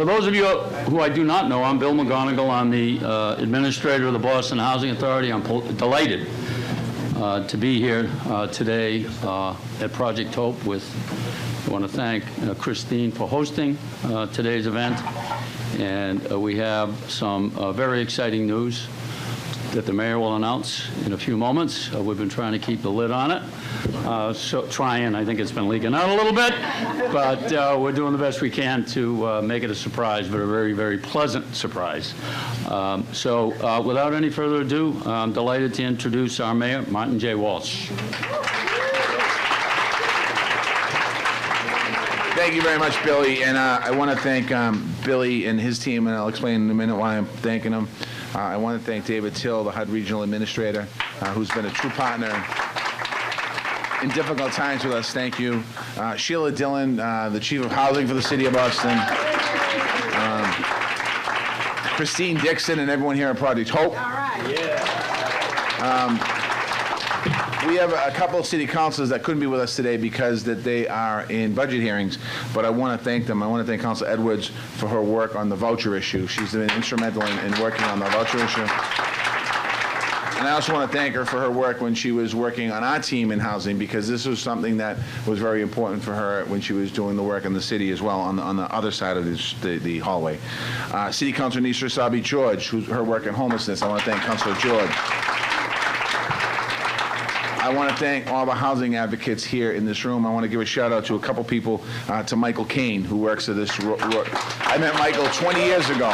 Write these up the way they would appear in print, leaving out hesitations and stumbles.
For those of you who I do not know, I'm Bill McGonigal. I'm the administrator of the Boston Housing Authority. I'm delighted to be here today at Project Hope with, I want to thank Christine for hosting today's event. And we have some very exciting news that the mayor will announce in a few moments. We've been trying to keep the lid on it. I think it's been leaking out a little bit, but we're doing the best we can to make it a surprise, but a very, very pleasant surprise. Without any further ado, I'm delighted to introduce our mayor, Martin J. Walsh. Thank you very much, Billy, and I want to thank Billy and his team, and I'll explain in a minute why I'm thanking them. I want to thank David Till, the HUD Regional Administrator, who's been a true partner in difficult times with us. Thank you. Sheila Dillon, the Chief of Housing for the City of Boston. Christine Dixon and everyone here at Project Hope. All right. Yeah. We have a couple of city councilors that couldn't be with us today because that they are in budget hearings, but I want to thank them. I want to thank Councilor Edwards for her work on the voucher issue. She's been instrumental in working on the voucher issue. And I also want to thank her for her work when she was working on our team in housing, because this was something that was very important for her when she was doing the work in the city as well on the other side of the hallway. City Councilor Nisra Sabi George, who's her work in homelessness. I want to thank Councilor George. I want to thank all the housing advocates here in this room. I want to give a shout out to a couple people, to Michael Kane, who works at this. I met Michael 20 years ago.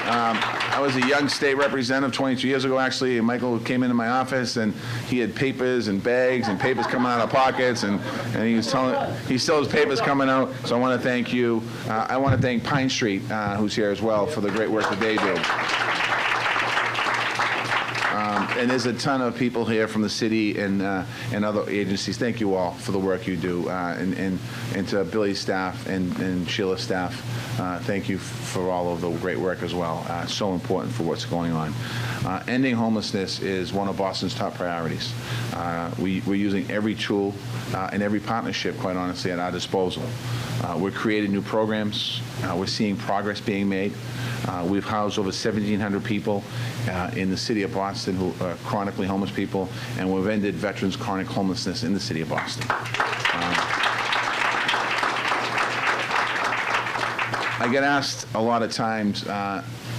I was a young state representative 22 years ago, actually, and Michael came into my office, and he had papers and bags and papers coming out of pockets, and he was he still has papers coming out, so I want to thank you. I want to thank Pine Street, who's here as well, for the great work that they do. And there's a ton of people here from the city and other agencies. Thank you all for the work you do, and to Billy's staff and Sheila's staff. Thank you for all of the great work as well. So important for what's going on. Ending homelessness is one of Boston's top priorities. We're using every tool and every partnership, quite honestly, at our disposal. We're creating new programs. We're seeing progress being made. We've housed over 1,700 people in the city of Boston who are chronically homeless people, and we've ended veterans' chronic homelessness in the city of Boston. I get asked a lot of times,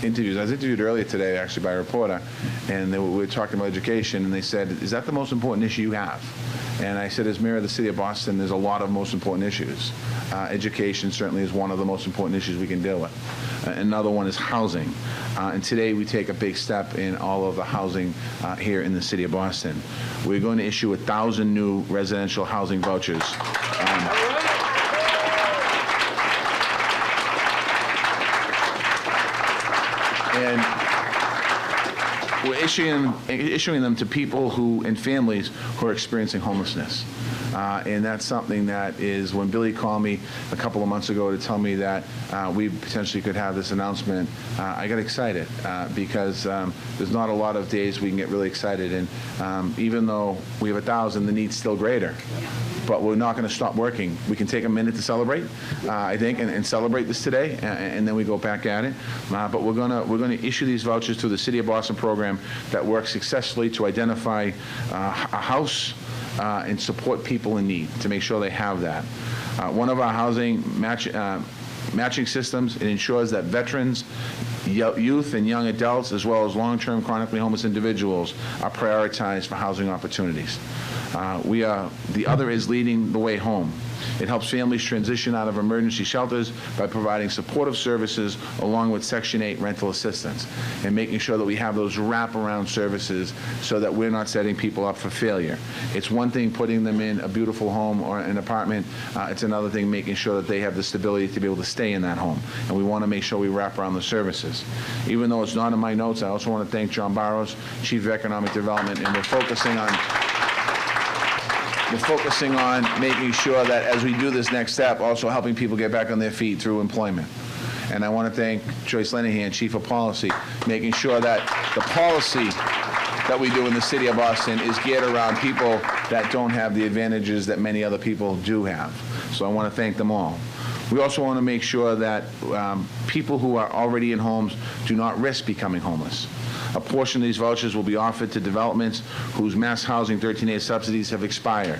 interviews. I was interviewed earlier today, actually, by a reporter, and we were talking about education, and they said, "Is that the most important issue you have?" And I said, as mayor of the city of Boston, there's a lot of most important issues. Education certainly is one of the most important issues we can deal with. Another one is housing. And today we take a big step in all of the housing here in the city of Boston. We're going to issue 1,000 new residential housing vouchers. And we're issuing them to people and families who are experiencing homelessness. And that's something that is, when Billy called me a couple of months ago to tell me that we potentially could have this announcement, I got excited because there's not a lot of days we can get really excited. And even though we have 1,000, the need's still greater. But we're not going to stop working. We can take a minute to celebrate, I think, and celebrate this today, and then we go back at it. But we're going to issue these vouchers through the City of Boston program that works successfully to identify a house and support people in need to make sure they have that. One of our housing matching systems, it ensures that veterans, youth and young adults, as well as long-term chronically homeless individuals are prioritized for housing opportunities. The other is leading the way home. It helps families transition out of emergency shelters by providing supportive services along with Section 8 rental assistance and making sure that we have those wraparound services so that we're not setting people up for failure. It's one thing putting them in a beautiful home or an apartment. It's another thing making sure that they have the stability to be able to stay in that home. And we want to make sure we wrap around the services. Even though it's not in my notes, I also want to thank John Barrows, Chief of Economic Development, and we're focusing on making sure that as we do this next step, also helping people get back on their feet through employment. And I want to thank Joyce Lenahan, Chief of Policy, making sure that the policy that we do in the city of Boston is geared around people that don't have the advantages that many other people do have. So I want to thank them all. We also want to make sure that people who are already in homes do not risk becoming homeless. A portion of these vouchers will be offered to developments whose mass housing 13A subsidies have expired.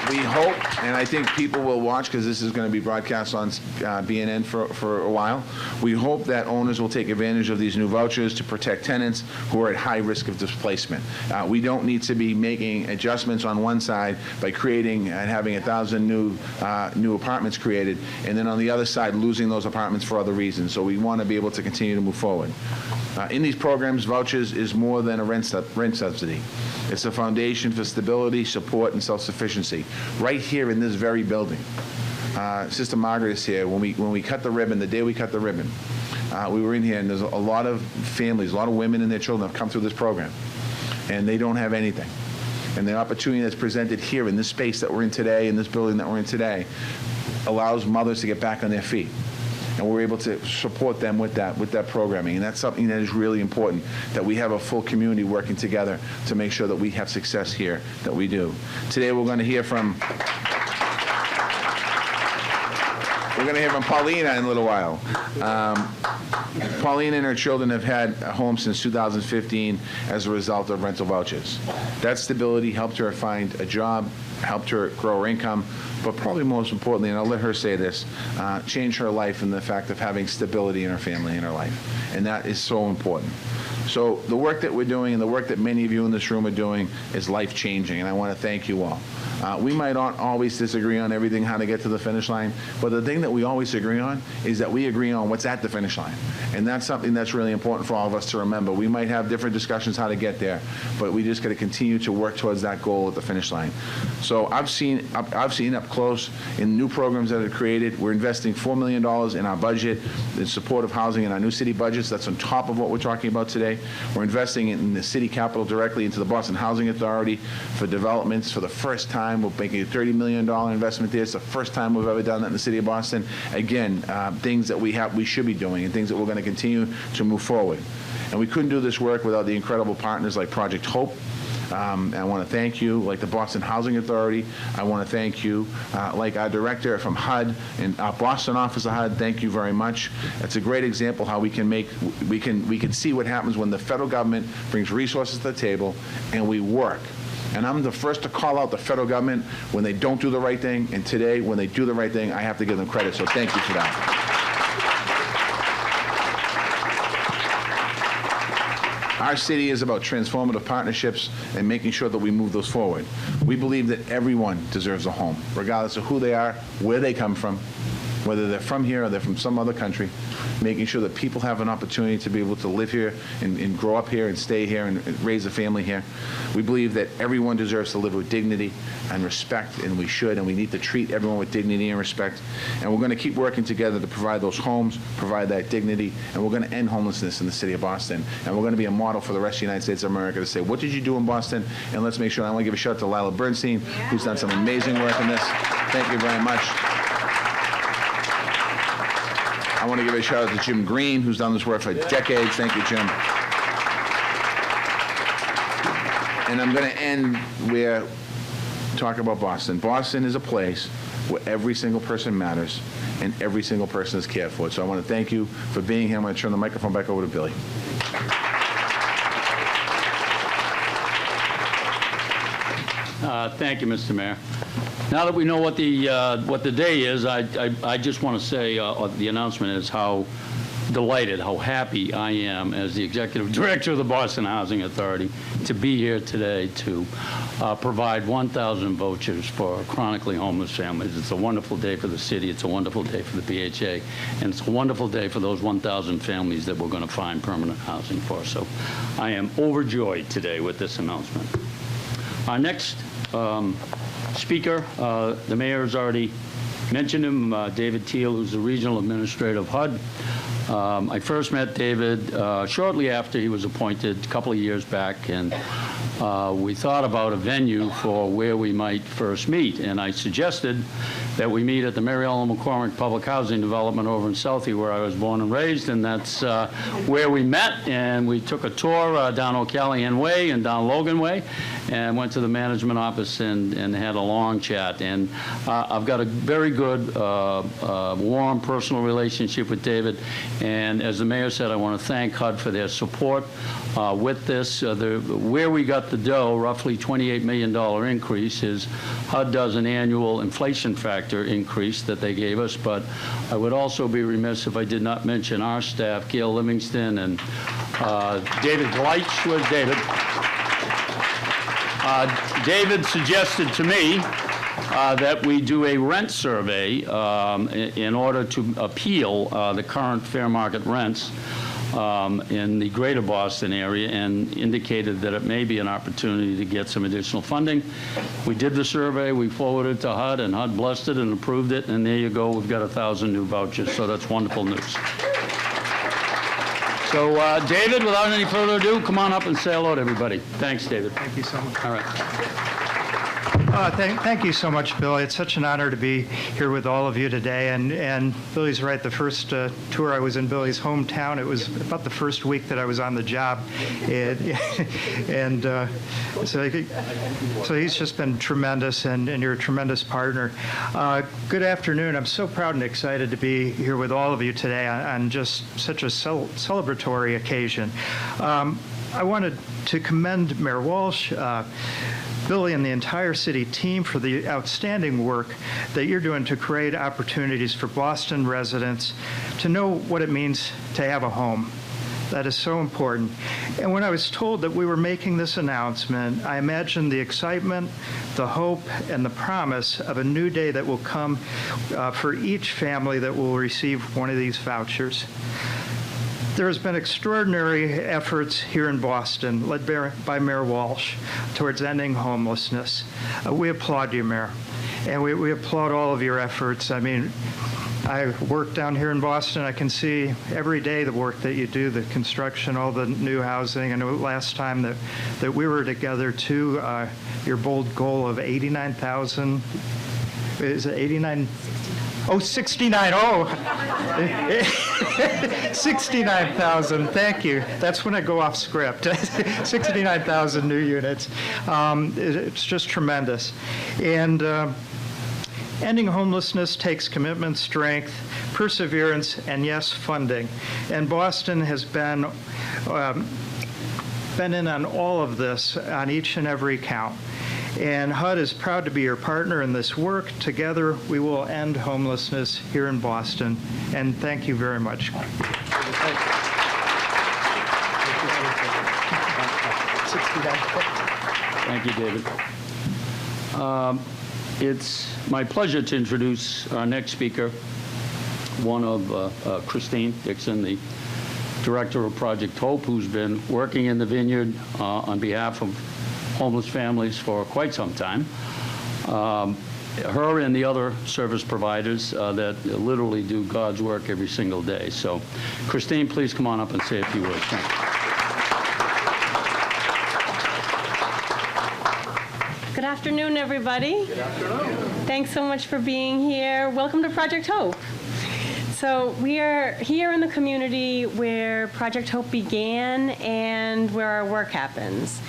We hope, and I think people will watch because this is going to be broadcast on BNN for a while. We hope that owners will take advantage of these new vouchers to protect tenants who are at high risk of displacement. We don't need to be making adjustments on one side by creating and having 1,000 new apartments created, and then on the other side losing those apartments for other reasons. So we want to be able to continue to move forward. In these programs, vouchers is more than a rent subsidy. It's a foundation for stability, support, and self-sufficiency. Right here in this very building. Sister Margaret is here. When we cut the ribbon, the day we cut the ribbon, we were in here, and there's a lot of families, a lot of women and their children have come through this program, and they don't have anything. And the opportunity that's presented here in this space that we're in today, in this building that we're in today, allows mothers to get back on their feet. And we're able to support them with that programming. And that's something that is really important, that we have a full community working together to make sure that we have success here, that we do. Today we're going to hear from Paulina in a little while. Paulina and her children have had a home since 2015 as a result of rental vouchers. That stability helped her find a job, helped her grow her income, but probably most importantly, and I'll let her say this, change her life in the fact of having stability in her family, in her life. And that is so important. So the work that we're doing and the work that many of you in this room are doing is life-changing, and I want to thank you all. We might not always disagree on everything, how to get to the finish line, but the thing that we always agree on is that we agree on what's at the finish line. And that's something that's really important for all of us to remember. We might have different discussions how to get there, but we just got to continue to work towards that goal at the finish line. So I've seen up close in new programs that are created. We're investing $4 million in our budget in support of housing in our new city budgets. That's on top of what we're talking about today. We're investing in the city capital directly into the Boston Housing Authority for developments for the first time. We're making a $30 million investment there. It's the first time we've ever done that in the city of Boston. Again, things that we should be doing and things that we're going to continue to move forward. And we couldn't do this work without the incredible partners like Project Hope. I want to thank you, like the Boston Housing Authority. I want to thank you, like our director from HUD and our Boston office of HUD. Thank you very much. It's a great example how we can see what happens when the federal government brings resources to the table and we work. And I'm the first to call out the federal government when they don't do the right thing. And today, when they do the right thing, I have to give them credit. So thank you for that. Our city is about transformative partnerships and making sure that we move those forward. We believe that everyone deserves a home, regardless of who they are, where they come from, whether they're from here or they're from some other country, making sure that people have an opportunity to be able to live here and grow up here and stay here and raise a family here. We believe that everyone deserves to live with dignity and respect, and we should, and we need to treat everyone with dignity and respect. And we're going to keep working together to provide those homes, provide that dignity, and we're going to end homelessness in the city of Boston. And we're going to be a model for the rest of the United States of America to say, what did you do in Boston? And let's make sure. I want to give a shout out to Lila Bernstein, who's done some amazing work in this. Thank you very much. I want to give a shout out to Jim Green, who's done this work for decades. Thank you, Jim. And I'm going to end where talk about Boston. Boston is a place where every single person matters and every single person is cared for. So I want to thank you for being here. I'm going to turn the microphone back over to Billy. Thank you, Mr. Mayor. Now that we know what the day is, I just want to say the announcement is how delighted, how happy I am as the Executive Director of the Boston Housing Authority to be here today to provide 1,000 vouchers for chronically homeless families. It's a wonderful day for the city. It's a wonderful day for the BHA. And it's a wonderful day for those 1,000 families that we're going to find permanent housing for. So I am overjoyed today with this announcement. Our next speaker, the mayor has already mentioned him, David Teal, who's the regional administrator of HUD. I first met David shortly after he was appointed a couple of years back, and we thought about a venue for where we might first meet, and I suggested that we meet at the Mary Ellen McCormick Public Housing Development over in Southie, where I was born and raised, and that's where we met, and we took a tour down O'Callahan Way and down Logan Way, and went to the management office and had a long chat. And I've got a very good, warm, personal relationship with David, and as the mayor said, I want to thank HUD for their support with this. Where we got the dough, roughly $28 million increase, is HUD does an annual inflation factor increase that they gave us, but I would also be remiss if I did not mention our staff, Gail Livingston and David Gleitch. Where's David? David suggested to me that we do a rent survey in order to appeal the current fair market rents in the greater Boston area, and indicated that it may be an opportunity to get some additional funding. We did the survey, we forwarded it to HUD, and HUD blessed it and approved it, and there you go, we've got 1,000 new vouchers, so that's wonderful news. So, David, without any further ado, come on up and say hello to everybody. Thanks, David. Thank you so much. All right. Thank you so much, Bill. It's such an honor to be here with all of you today. And Billy's right. The first tour I was in Billy's hometown. It was about the first week that I was on the job, so he's just been tremendous, and you're a tremendous partner. Good afternoon. I'm so proud and excited to be here with all of you today on just such a celebratory occasion. I wanted to commend Mayor Walsh, Billy, and the entire city team for the outstanding work that you're doing to create opportunities for Boston residents to know what it means to have a home. That is so important. And when I was told that we were making this announcement, I imagined the excitement, the hope, and the promise of a new day that will come for each family that will receive one of these vouchers. There has been extraordinary efforts here in Boston, led by Mayor Walsh, towards ending homelessness. We applaud you, Mayor, and we applaud all of your efforts. I mean, I work down here in Boston. I can see every day the work that you do, the construction, all the new housing. And the last time that we were together, too, your bold goal of 89,000, is it 89? Oh, 69, oh, 69,000, thank you. That's when I go off script. 69,000 new units. It's just tremendous. And ending homelessness takes commitment, strength, perseverance, and yes, funding. And Boston has been in on all of this on each and every count. And HUD is proud to be your partner in this work. Together, we will end homelessness here in Boston. And thank you very much. Thank you, David. It's my pleasure to introduce our next speaker, one of Christine Dixon, the director of Project Hope, who's been working in the vineyard on behalf of homeless families for quite some time. Her and the other service providers that literally do God's work every single day. So, Christine, please come on up and say a few words. Thank you. Good afternoon, everybody. Good afternoon. Thanks so much for being here. Welcome to Project Hope. So we are here in the community where Project Hope began and where our work happens.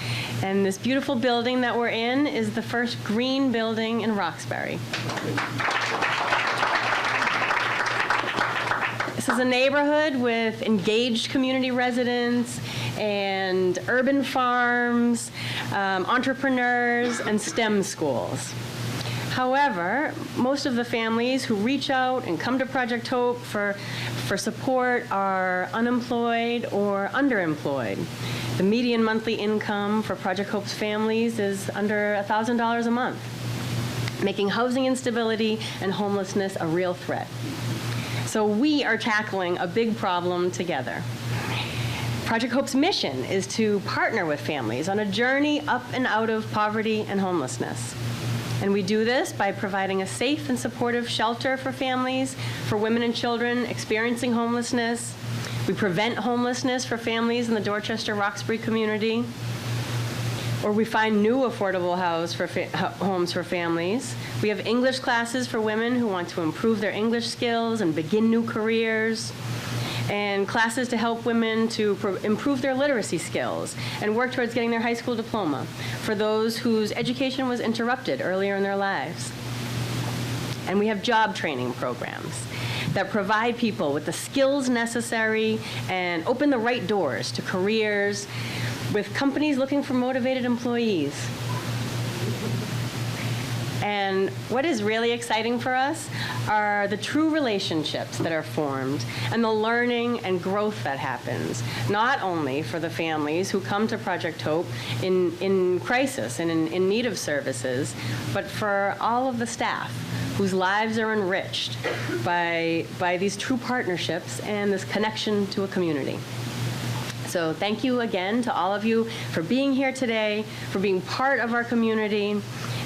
And this beautiful building that we're in is the first green building in Roxbury. This is a neighborhood with engaged community residents and urban farms, entrepreneurs, and STEM schools. However, most of the families who reach out and come to Project Hope for support are unemployed or underemployed. The median monthly income for Project Hope's families is under $1,000 a month, making housing instability and homelessness a real threat. So we are tackling a big problem together. Project Hope's mission is to partner with families on a journey up and out of poverty and homelessness. And we do this by providing a safe and supportive shelter for families, for women and children experiencing homelessness. We prevent homelessness for families in the Dorchester-Roxbury community. or we find new affordable homes for families. We have English classes for women who want to improve their English skills and begin new careers, and classes to help women to improve their literacy skills and work towards getting their high school diploma for those whose education was interrupted earlier in their lives. And we have job training programs that provide people with the skills necessary and open the right doors to careers with companies looking for motivated employees. And what is really exciting for us are the true relationships that are formed and the learning and growth that happens, not only for the families who come to Project Hope in crisis and in need of services, but for all of the staff whose lives are enriched by these true partnerships and this connection to a community. So thank you again to all of you for being here today, for being part of our community,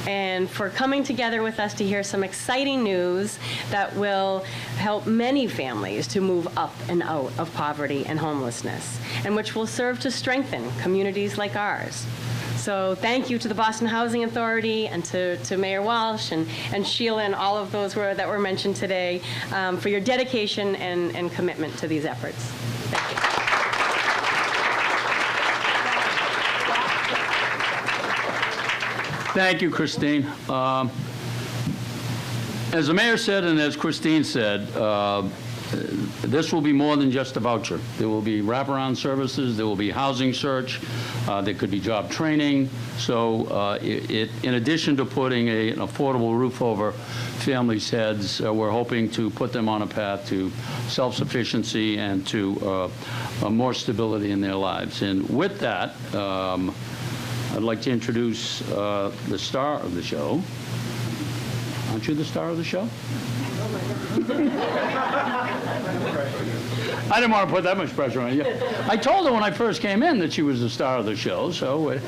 and for coming together with us to hear some exciting news that will help many families to move up and out of poverty and homelessness, and which will serve to strengthen communities like ours. So thank you to the Boston Housing Authority and to Mayor Walsh and Sheila and all of those that were mentioned today for your dedication and commitment to these efforts. Thank you. Thank you, Christine. As the mayor said and as Christine said, this will be more than just a voucher. There will be wraparound services, there will be housing search, there could be job training. So in addition to putting an affordable roof over families' heads, we're hoping to put them on a path to self-sufficiency and to more stability in their lives. And with that, I'd like to introduce the star of the show. Aren't you the star of the show? I didn't want to put that much pressure on you. I told her when I first came in that she was the star of the show. So,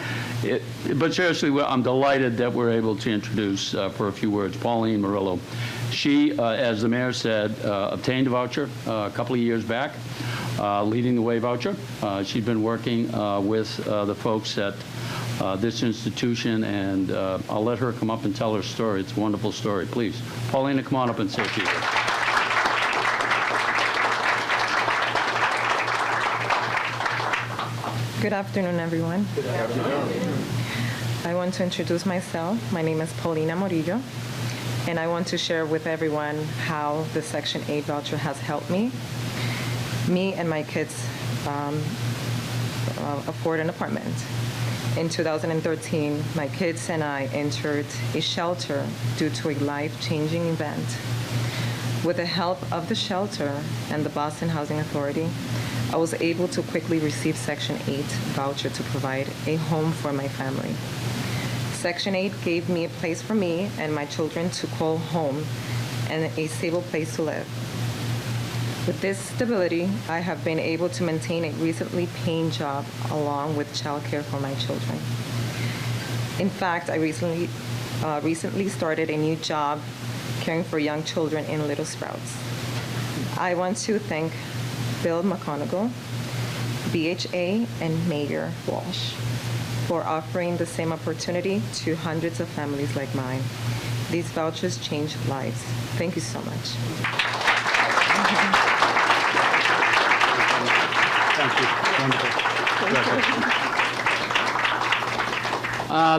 but seriously, I'm delighted that we're able to introduce, for a few words, Pauline Morillo. She, as the mayor said, obtained a voucher a couple of years back, leading the way voucher. She's been working with the folks at this institution, and I'll let her come up and tell her story. It's a wonderful story. Please, Paulina, come on up and say a few words. Good afternoon, everyone. Good afternoon. I want to introduce myself. My name is Paulina Morillo, and I want to share with everyone how the Section 8 voucher has helped me and my kids afford an apartment. In 2013, my kids and I entered a shelter due to a life-changing event. With the help of the shelter and the Boston Housing Authority, I was able to quickly receive Section 8 voucher to provide a home for my family. Section 8 gave me a place for me and my children to call home and a stable place to live. With this stability, I have been able to maintain a recently paying job along with childcare for my children. In fact, I recently started a new job caring for young children in Little Sprouts. I want to thank Bill McConaughey, BHA, and Mayor Walsh for offering the same opportunity to hundreds of families like mine. These vouchers change lives. Thank you so much. Thank you. Wonderful.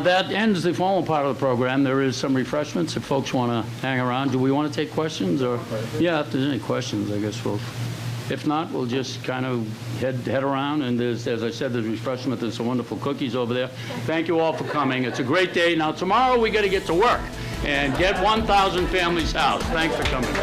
That ends the formal part of the program. There is some refreshments if folks want to hang around. Do we want to take questions? Or yeah, if there's any questions, I guess we'll. If not, we'll just kind of head around. And there's, as I said, there's refreshment. There's some wonderful cookies over there. Thank you all for coming. It's a great day. Now tomorrow we got to get to work and get 1,000 families housed. Thanks for coming.